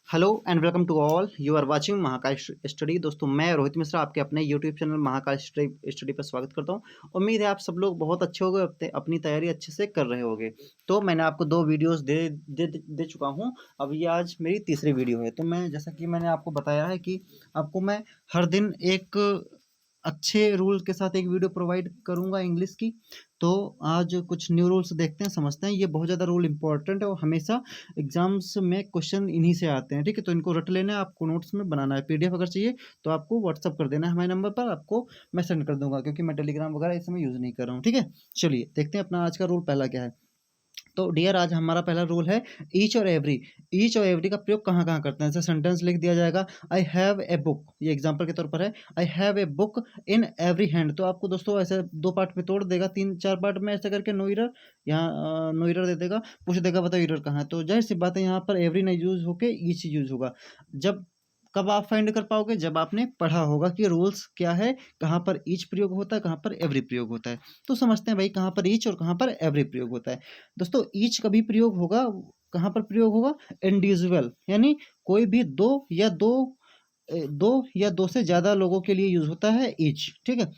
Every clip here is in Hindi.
Hello and welcome to all you are watching Mahakal study. दोस्तों मैं रोहित मिश्रा आपके अपने यूट्यूब चैनल महाकाल स्टडी पर स्वागत करता हूं। उम्मीद है आप सब लोग बहुत अच्छे होंगे, अपनी तैयारी अच्छे से कर रहे होंगे। तो मैंने आपको 2 वीडियोस दे चुका हूं। अब ये आज मेरी तीसरी वीडियो है। तो मैं जैसा कि मैंने आपको बताया है कि आपको मैं हर दिन एक अच्छे रूल के साथ एक वीडियो प्रोवाइड करूंगा इंग्लिश की। तो आज कुछ न्यू रूल्स देखते हैं, समझते हैं। ये बहुत ज़्यादा रूल इंपॉर्टेंट है और हमेशा एग्जाम्स में क्वेश्चन इन्हीं से आते हैं, ठीक है। तो इनको रट लेना है, आपको नोट्स में बनाना है। पीडीएफ अगर चाहिए तो आपको व्हाट्सअप कर देना है हमारे नंबर पर, आपको मैं सेंड कर दूंगा, क्योंकि मैं टेलीग्राम वगैरह इस समय यूज़ नहीं कर रहा हूँ, ठीक है। चलिए देखते हैं अपना आज का रूल पहला क्या है। तो डियर, आज हमारा पहला रूल है ईच और एवरी। ईच और एवरी का प्रयोग कहाँ कहाँ करते हैं। जैसे सेंटेंस लिख दिया जाएगा, आई हैव ए बुक, ये एग्जांपल के तौर पर है, I have a book in every hand. तो आपको दोस्तों ऐसे 2 पार्ट में तोड़ देगा, 3-4 पार्ट में ऐसे करके। नो इरर, यहाँ नो इरर दे देगा, पूछ देगा बताओ इरर कहाँ है। तो जाहिर सी बात है यहाँ पर एवरी नहीं यूज होके ईच यूज होगा। जब कब आप फाइंड कर पाओगे, जब आपने पढ़ा होगा कि रूल्स क्या है, कहाँ पर ईच प्रयोग होता है, कहाँ पर एवरी प्रयोग होता है। तो समझते हैं भाई कहाँ पर ईच और कहाँ पर एवरी प्रयोग होता है। दोस्तों ईच कभी प्रयोग होगा, कहाँ पर प्रयोग होगा, इंडिविजुअल, यानी कोई भी दो या दो से ज्यादा लोगों के लिए यूज होता है ईच, ठीक है।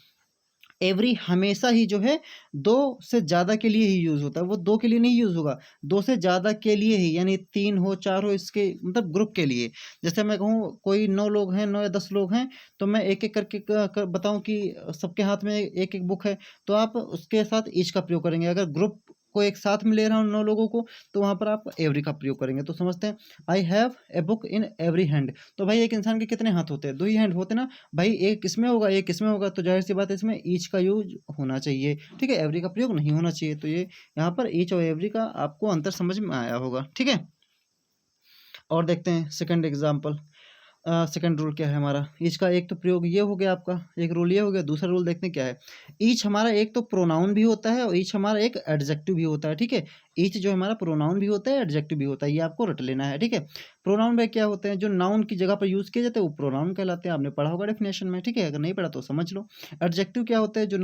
एवरी हमेशा ही जो है 2 से ज़्यादा के लिए ही यूज़ होता है, वो 2 के लिए नहीं यूज़ होगा, 2 से ज़्यादा के लिए ही, यानी 3 हो 4 हो, इसके मतलब ग्रुप के लिए। जैसे मैं कहूँ कोई 9 लोग हैं, 9 या 10 लोग हैं, तो मैं एक-एक करके बताऊँ कि सबके हाथ में एक-एक बुक है, तो आप उसके साथ ईच का प्रयोग करेंगे। अगर ग्रुप को एक साथ में ले रहा हूँ 9 लोगों को, तो वहाँ पर आप एवरी का प्रयोग करेंगे। तो समझते हैं, I have a book in every hand. तो भाई एक इंसान के कितने हाथ होते हैं, 2 ही हैंड होते हैं ना भाई। एक इसमें होगा, एक इसमें होगा, तो जाहिर सी बात है इसमें ईच का यूज होना चाहिए, ठीक है। एवरी का प्रयोग नहीं होना चाहिए। तो ये यहाँ पर ईच और एवरी का आपको अंतर समझ में आया होगा, ठीक है। और देखते हैं सेकंड एग्जाम्पल। सेकंड रूल क्या है हमारा। ईच का एक तो प्रयोग ये हो गया, आपका एक रूल ये हो गया। दूसरा रूल देखते हैं क्या है। ईच हमारा एक तो प्रोनाउन भी होता है और ईच हमारा एक एडजेक्टिव भी होता है, ठीक है। ईच जो हमारा प्रोनाउन भी होता है, एडजेक्टिव भी होता है, ये आपको रट लेना है, ठीक है। प्रोनाउन में क्या होते हैं, जो नाउन की जगह पर यूज किए जाते हैं वो प्रोनाउन कहलाते हैं। आपने पढ़ा होगा डेफिनेशन में, ठीक है। अगर नहीं पढ़ा तो समझ लो। एडजेक्टिव क्या होता है, जो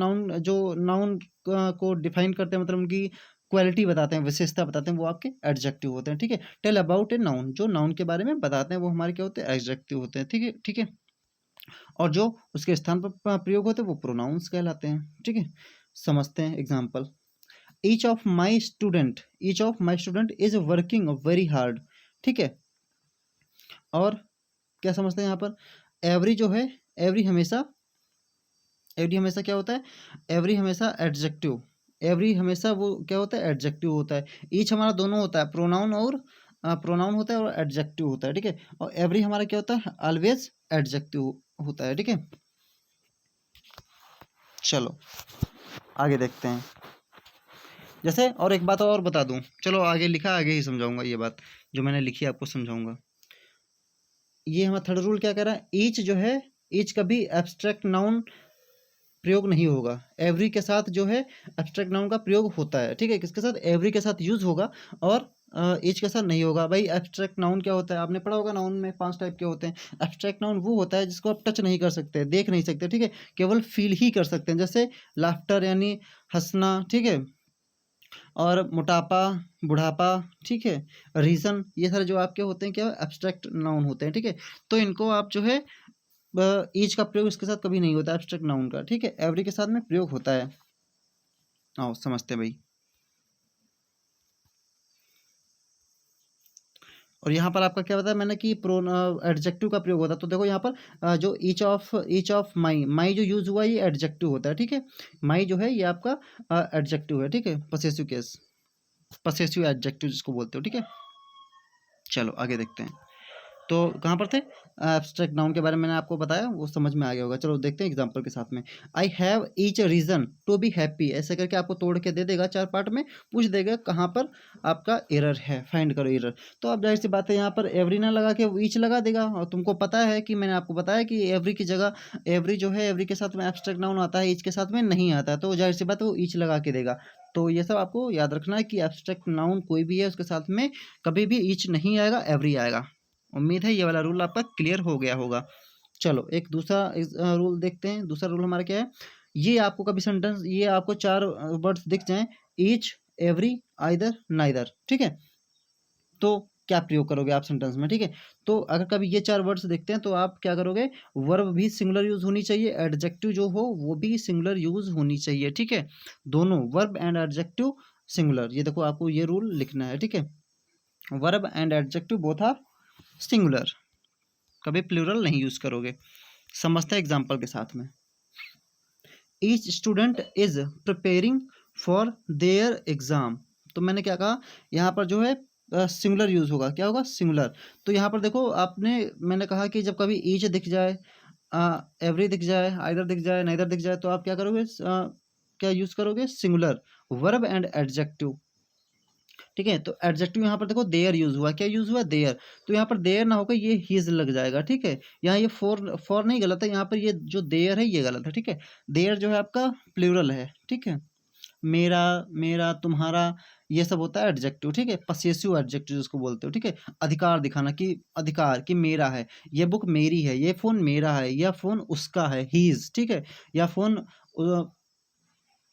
नाउन को डिफाइन करते हैं, मतलब उनकी क्वालिटी बताते हैं, विशेषता बताते हैं, वो आपके एडजेक्टिव होते हैं, ठीक है। टेल अबाउट ए नाउन, जो नाउन के बारे में बताते हैं वो हमारे क्या होते हैं, एडजेक्टिव होते हैं, ठीक है, ठीक है। और जो उसके स्थान पर प्रयोग होते हैं वो प्रोनाउंस कहलाते हैं, ठीक है। समझते हैं example. Each of my student is working very hard, ठीक है। और क्या समझते हैं यहाँ पर, एवरी जो है, एवरी हमेशा एवरी हमेशा क्या होता है, एवरी हमेशा एडजेक्टिव, एवरी हमेशा वो क्या होता है, एडजेक्टिव होता है। ईच हमारा दोनों होता है, प्रोनाउन होता है और एडजेक्टिव होता है, ठीक है। और एवरी हमारा क्या होता है, ऑलवेज एडजेक्टिव होता है, ठीक है। चलो आगे देखते हैं। जैसे और एक बात और बता दूं, चलो आगे लिखा आगे ही समझाऊंगा, ये बात जो मैंने लिखी आपको समझाऊंगा। ये हमारा थर्ड रूल क्या कह रहा है, ईच जो है, ईच कभी एब्स्ट्रैक्ट नाउन प्रयोग नहीं होगा। एवरी के साथ जो है एब्स्ट्रैक्ट नाउन का प्रयोग होता है, ठीक है। किसके साथ, एवरी के साथ यूज होगा और ईच के साथ नहीं होगा। भाई एब्स्ट्रैक्ट नाउन क्या होता है, आपने पढ़ा होगा, नाउन में 5 टाइप के होते हैं। एब्स्ट्रैक्ट नाउन वो होता है जिसको आप टच नहीं कर सकते, देख नहीं सकते, ठीक है, केवल फील ही कर सकते हैं। जैसे लाफ्टर यानी हंसना, ठीक है। और मोटापा, बुढ़ापा, ठीक है। रीजन, ये सारे जो आपके होते हैं क्या, एब्स्ट्रैक्ट नाउन होते हैं, ठीक है। तो इनको आप जो है ईच का प्रयोग इसके साथ कभी नहीं होता, एब्स्ट्रैक्ट नाउन का, ठीक है। एवरी के साथ में प्रयोग होता है। आओ समझते हैं भाई। और यहाँ पर आपका क्या बताया मैंने कि प्रोन एडजेक्टिव का प्रयोग होता है। तो देखो यहाँ पर जो ईच ऑफ माई जो यूज हुआ ये एडजेक्टिव होता है, ठीक है। माई जो है ये आपका एडजेक्टिव है, ठीक है। पसेसिव केस, पसेसिव एडजेक्टिव जिसको बोलते हो, ठीक है। चलो आगे देखते हैं। तो कहाँ पर थे, एब्स्ट्रैक्ट नाउन के बारे में मैंने आपको बताया, वो समझ में आ गया होगा। चलो देखते हैं एग्जांपल के साथ में। I have each reason to be happy, ऐसे करके आपको तोड़ के दे देगा 4 पार्ट में, पूछ देगा कहाँ पर आपका एरर है, फाइंड करो एरर। तो आप जाहिर सी बात है यहाँ पर एवरी ना लगा के ईच लगा देगा। और तुमको पता है कि मैंने आपको बताया कि एवरी की जगह एवरी जो है, एवरी के साथ में एब्स्ट्रैक्ट नाउन आता है, ईच के साथ में नहीं आता है, तो जाहिर सी बात है वो ईच लगा के देगा। तो ये सब आपको याद रखना है कि एब्स्ट्रैक्ट नाउन कोई भी है उसके साथ में कभी भी ईच नहीं आएगा, एवरी आएगा। उम्मीद है ये वाला रूल आपका क्लियर हो गया होगा। चलो एक दूसरा रूल देखते हैं। दूसरा रूल हमारा क्या है, ये आपको कभी सेंटेंस, ये आपको 4 वर्ड्स दिख जाएं, ईच, एवरी, आइदर, नाइदर, ठीक है। तो क्या प्रयोग करोगे आप सेंटेंस में, ठीक है। तो अगर कभी ये 4 वर्ड्स देखते हैं तो आप क्या करोगे, वर्ब भी सिंगुलर यूज होनी चाहिए, एडजेक्टिव जो हो वो भी सिंगुलर यूज होनी चाहिए, ठीक है। दोनों वर्ब एंड एडजेक्टिव सिंगुलर, ये देखो आपको ये रूल लिखना है, ठीक है। Verb and adjective both are singular, कभी प्लूरल नहीं यूज करोगे। समझते हैं एग्जाम्पल के साथ में। Each student is preparing for their exam, तो मैंने क्या कहा, यहाँ पर जो है सिंगुलर यूज होगा, क्या होगा, सिंगुलर। तो यहाँ पर देखो आपने, मैंने कहा कि जब कभी ईच दिख जाए, एवरी दिख जाए, आइदर दिख जाए, नाइदर दिख जाए, तो आप क्या करोगे, क्या यूज करोगे, सिंगुलर, वर्ब एंड एडजेक्टिव, ठीक है। तो एडजेक्टिव यहाँ पर देखो देयर यूज हुआ, क्या यूज हुआ, देयर, तो यहाँ पर देयर ना होकर ये हीज लग जाएगा, ठीक है। यहाँ ये फॉर नहीं गलत है, यहाँ पर ये जो देयर है ये गलत है, ठीक है। देयर जो है आपका प्लूरल है, ठीक है। मेरा, मेरा, तुम्हारा, ये सब होता है एडजेक्टिव, ठीक है। पसेसिव एडजेक्टिव जिसको बोलते हो, ठीक है। अधिकार दिखाना, कि अधिकार, कि मेरा है, ये बुक मेरी है, ये फोन मेरा है, या फोन उसका है, हीज, ठीक है। या फोन,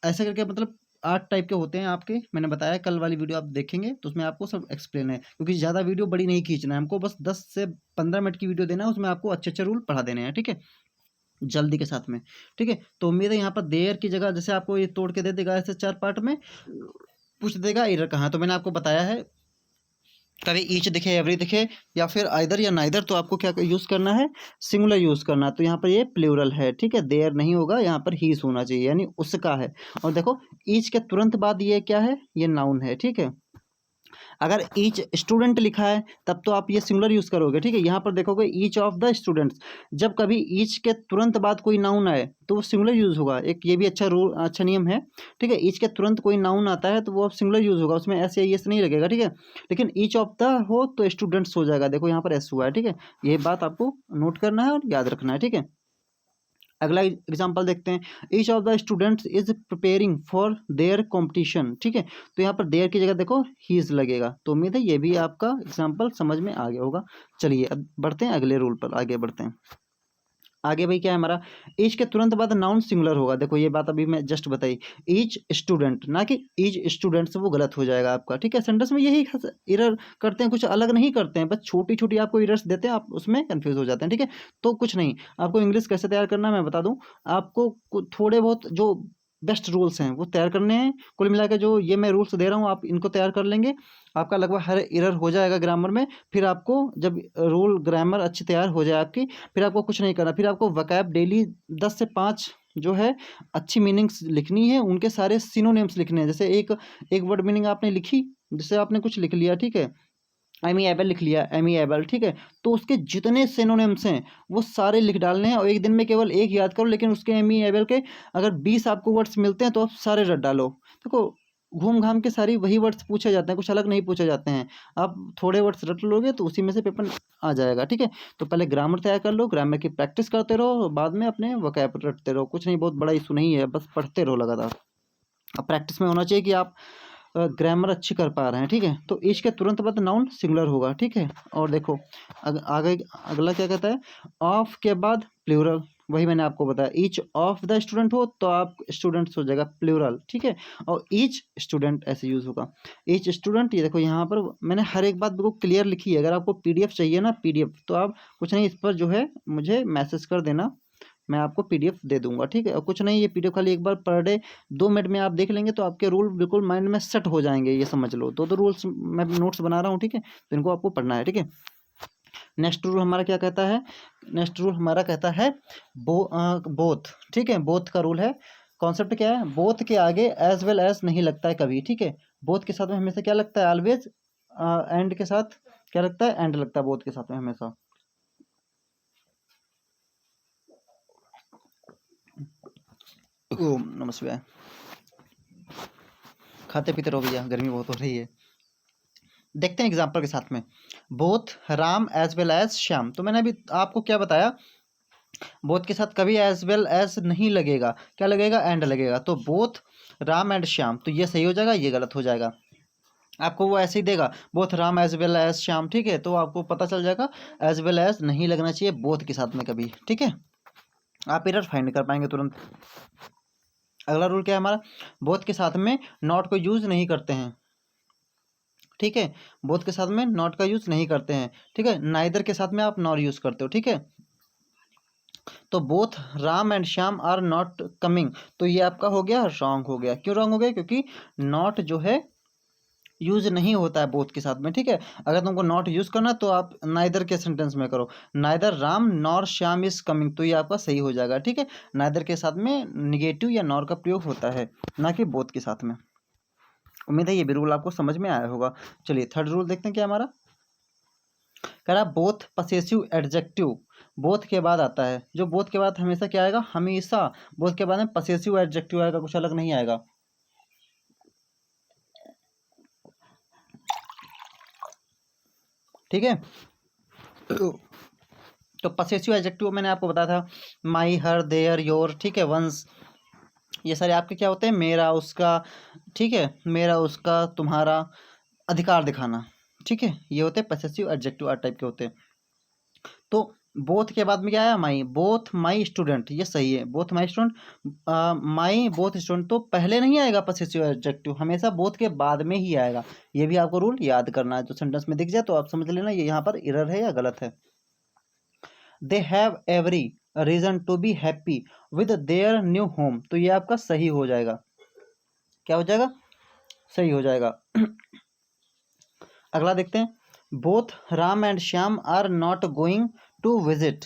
ऐसे करके मतलब 8 टाइप के होते हैं आपके, मैंने बताया, कल वाली वीडियो आप देखेंगे तो उसमें आपको सब एक्सप्लेन है, क्योंकि ज़्यादा वीडियो बड़ी नहीं खींचना है हमको, बस 10 से 15 मिनट की वीडियो देना है, उसमें आपको अच्छे अच्छे रूल पढ़ा देने हैं, ठीक है, जल्दी के साथ में, ठीक है। तो उम्मीद है यहाँ पर देयर की जगह जैसे आपको ये तोड़ के दे देगा ऐसे 4 पार्ट में, पूछ देगा एरर कहाँ है, तो मैंने आपको बताया है, कभी ईच दिखे, एवरी दिखे, या फिर आइदर या नाइदर, तो आपको क्या यूज़ करना है, सिंगुलर यूज़ करना है। तो यहाँ पर ये प्लूरल है, ठीक है, देयर नहीं होगा, यहाँ पर हीज होना चाहिए, यानी उसका है। और देखो ईच के तुरंत बाद ये क्या है, ये नाउन है, ठीक है। अगर ईच स्टूडेंट लिखा है तब तो आप ये सिंगुलर यूज करोगे, ठीक है। यहाँ पर देखोगे ईच ऑफ द स्टूडेंट्स, जब कभी ईच के तुरंत बाद कोई नाउन आए तो वो सिंगुलर यूज होगा, एक ये भी अच्छा रूल, अच्छा नियम है, ठीक है। ईच के तुरंत कोई नाउन आता है तो वो अब सिंगुलर यूज होगा, उसमें एस या एस नहीं लगेगा, ठीक है। लेकिन ईच ऑफ द हो तो स्टूडेंट्स हो जाएगा, देखो यहाँ पर एस हुआ है, ठीक है। ये बात आपको नोट करना है और याद रखना है, ठीक है। अगला एग्जाम्पल देखते हैं, each of the students is preparing for there competition, ठीक है। तो यहाँ पर देयर की जगह देखो हीज लगेगा, तो उम्मीद है ये भी आपका एग्जाम्पल समझ में आ गया होगा। चलिए अब बढ़ते हैं अगले रूल पर, आगे बढ़ते हैं। आगे भाई क्या है हमारा, ईच के तुरंत बाद नाउन सिंगुलर होगा, देखो ये बात अभी मैं जस्ट बताई, ईच स्टूडेंट ना कि ईच स्टूडेंट्स, वो गलत हो जाएगा आपका, ठीक है। सेंटेंस में यही एरर करते हैं, कुछ अलग नहीं करते हैं, बस छोटी छोटी आपको एरर्स देते हैं, आप उसमें कंफ्यूज हो जाते हैं, ठीक है। तो कुछ नहीं, आपको इंग्लिश कैसे तैयार करना है मैं बता दूं, आपको थोड़े बहुत जो बेस्ट रूल्स हैं वो तैयार करने हैं, कुल मिला के जो ये मैं रूल्स दे रहा हूँ आप इनको तैयार कर लेंगे, आपका लगभग हर एरर हो जाएगा ग्रामर में। फिर आपको जब रूल ग्रामर अच्छी तैयार हो जाए आपकी, फिर आपको कुछ नहीं करना, फिर आपको वकैब डेली 10 से 5 जो है अच्छी मीनिंग्स लिखनी है, उनके सारे सिनोनिम्स लिखने हैं। जैसे एक एक वर्ड मीनिंग आपने लिखी, जैसे आपने कुछ लिख लिया, ठीक है, एमिएबल लिख लिया, एमिएबल, ठीक है, तो उसके जितने सिनोनिम्स हैं वो सारे लिख डालने हैं, और एक दिन में केवल एक याद करो, लेकिन उसके एमिएबल के अगर 20 आपको वर्ड्स मिलते हैं तो आप सारे रट डालो। देखो घूम घाम के सारी वही वर्ड्स पूछे जाते हैं, कुछ अलग नहीं पूछे जाते हैं, आप थोड़े वर्ड्स रट लोगे तो उसी में से पेपर आ जाएगा, ठीक है। तो पहले ग्रामर तैयार कर लो, ग्रामर की प्रैक्टिस करते रहो, बाद में अपने वोकैब रटते रहो, कुछ नहीं, बहुत बड़ा इशू नहीं है, बस पढ़ते रहो लगातार। अब प्रैक्टिस में होना चाहिए कि आप ग्रामर अच्छी कर पा रहे हैं, ठीक है। तो ईच के तुरंत बाद नाउन सिंगुलर होगा, ठीक है। और देखो आगे अगला क्या कहता है, ऑफ के बाद प्लूरल, वही मैंने आपको बताया, ईच ऑफ द स्टूडेंट हो तो आप स्टूडेंट्स हो जाएगा प्लूरल, ठीक है। और ईच स्टूडेंट ऐसे यूज होगा, ईच स्टूडेंट, ये देखो यहाँ पर मैंने हर एक बात बिल्कुल क्लियर लिखी है। अगर आपको पीडीएफ चाहिए ना, पीडीएफ, तो आप कुछ नहीं, इस पर जो है मुझे मैसेज कर देना, मैं आपको पीडीएफ दे दूंगा, ठीक है। और कुछ नहीं, ये पीडीएफ खाली एक बार पर डे 2 मिनट में आप देख लेंगे तो आपके रूल बिल्कुल माइंड में सेट हो जाएंगे, ये समझ लो। दो रूल्स मैं नोट्स बना रहा हूँ, ठीक है, तो इनको आपको पढ़ना है, ठीक है। नेक्स्ट रूल हमारा क्या कहता है, नेक्स्ट रूल हमारा कहता है बोथ, ठीक है, बोथ का रूल है। कॉन्सेप्ट क्या है, बोथ के आगे एज वेल एज नहीं लगता है कभी, ठीक है। बोथ के साथ में हमेशा क्या लगता है, ऑलवेज, एंड के साथ क्या लगता है, एंड लगता है बोथ के साथ में हमेशा। ओम नमः शिवाय। खाते पीते रहो भैया, गर्मी बहुत हो रही है। देखते हैं एग्जाम्पल के साथ में, both Ram as well as Shyam, तो मैंने अभी आपको क्या बताया, बोथ के साथ कभी एज वेल एज नहीं लगेगा, क्या लगेगा, एंड लगेगा। तो बोथ राम एंड श्याम, तो ये सही हो जाएगा, ये गलत हो जाएगा। आपको वो ऐसे ही देगा, both Ram as well as Shyam, ठीक है, तो आपको पता चल जाएगा एज वेल एज नहीं लगना चाहिए बोथ के साथ में कभी, ठीक है। आप एरर फाइंड कर पाएंगे तुरंत। अगला रूल क्या है हमारा, बोथ के साथ में नॉट को यूज नहीं करते हैं, ठीक है, बोथ के साथ में नॉट का यूज़ नहीं करते हैं, ठीक है। नाइदर के साथ में आप नॉर यूज़ करते हो, ठीक है। तो both Ram and Shyam are not coming, तो ये आपका हो गया रॉन्ग हो गया। क्यों रॉन्ग हो गया? क्योंकि नॉट जो है यूज नहीं होता है बोथ के साथ में, ठीक है। अगर तुमको नॉट यूज करना तो आप नाइदर के सेंटेंस में करो, neither Ram nor Shyam is coming, तो ये आपका सही हो जाएगा, ठीक है। नाइदर के साथ में निगेटिव या नॉर का प्रयोग होता है, ना कि बोथ के साथ में। उम्मीद है ये भी रूल आपको समझ में आया होगा। चलिए थर्ड रूल देखते हैं क्या हमारा। कह रहा बोथ पसेसिव एडजेक्टिव, बोथ के बाद आता है, जो बोथ के बाद हमेशा क्या आएगा, हमेशा बोथ के बाद में पसेसिव एडजेक्टिव आएगा, कुछ अलग नहीं आएगा। ठीक है, तो पसेसिव एडजेक्टिव मैंने आपको बताया था, माई, हर, देयर, योर, ठीक है, वंस, ये सारे आपके क्या होते हैं, मेरा, उसका, ठीक है, मेरा, उसका, तुम्हारा, अधिकार दिखाना, ठीक है, ये होते हैं पसेसिव एडजेक्टिव टाइप के होते हैं। तो बोथ के बाद में क्या आया, माई, बोथ माई स्टूडेंट, ये सही है, both my student, my both student, तो पहले नहीं आएगा पसेसिव एडजेक्टिव, हमेशा बोथ के बाद में ही आएगा। ये भी आपको रूल याद करना है, तो सेंटेंस में दिख जाए तो आप समझ लेना ये यहाँ पर एरर है या गलत है। They have every reason to be happy with their new home, तो ये आपका सही हो जाएगा। क्या हो जाएगा? सही हो जाएगा। अगला देखते हैं, both Ram and Shyam are not going to visit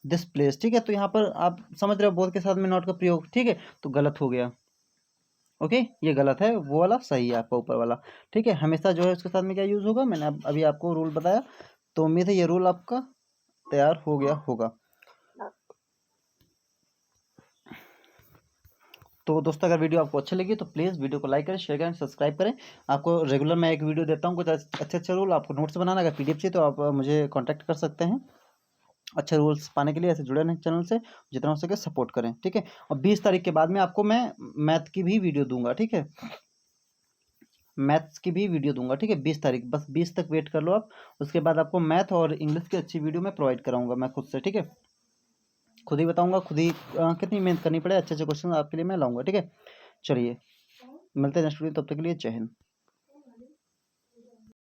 this place, ठीक है, तो यहाँ पर आप समझ रहे हो बोथ के साथ में नॉट का प्रयोग, ठीक है, तो गलत हो गया। ओके, ये गलत है, वो वाला सही है आपका ऊपर वाला, ठीक है। हमेशा जो है उसके साथ में क्या यूज होगा, मैंने अभी आपको रूल बताया, तो उम्मीद है ये रूल आपका तैयार हो गया होगा। तो दोस्तों अगर वीडियो आपको अच्छी लगी तो प्लीज़ वीडियो को लाइक करें, शेयर करें, सब्सक्राइब करें। आपको रेगुलर मैं एक वीडियो देता हूँ कुछ अच्छे अच्छे रूल, आपको नोट्स बनाना, अगर पीडीएफ चाहिए तो आप मुझे कांटेक्ट कर सकते हैं। अच्छे रूल्स पाने के लिए ऐसे जुड़े रहें चैनल से, जितना हो सके सपोर्ट करें, ठीक है। और 20 तारीख के बाद में आपको मैं मैथ की भी वीडियो दूंगा, ठीक है, मैथ्स की भी वीडियो दूंगा, ठीक है, 20 तारीख, बस 20 तक वेट कर लो आप। उसके बाद आपको मैथ और इंग्लिश की अच्छी वीडियो मैं प्रोवाइड कराऊंगा मैं खुद से, ठीक है, खुद ही बताऊंगा, खुद ही कितनी मेहनत करनी पड़े, अच्छे अच्छे क्वेश्चन आपके लिए मैं लाऊंगा, ठीक है। चलिए मिलते हैं नेक्स्ट वीडियो, तब तक के लिए जय हिंद।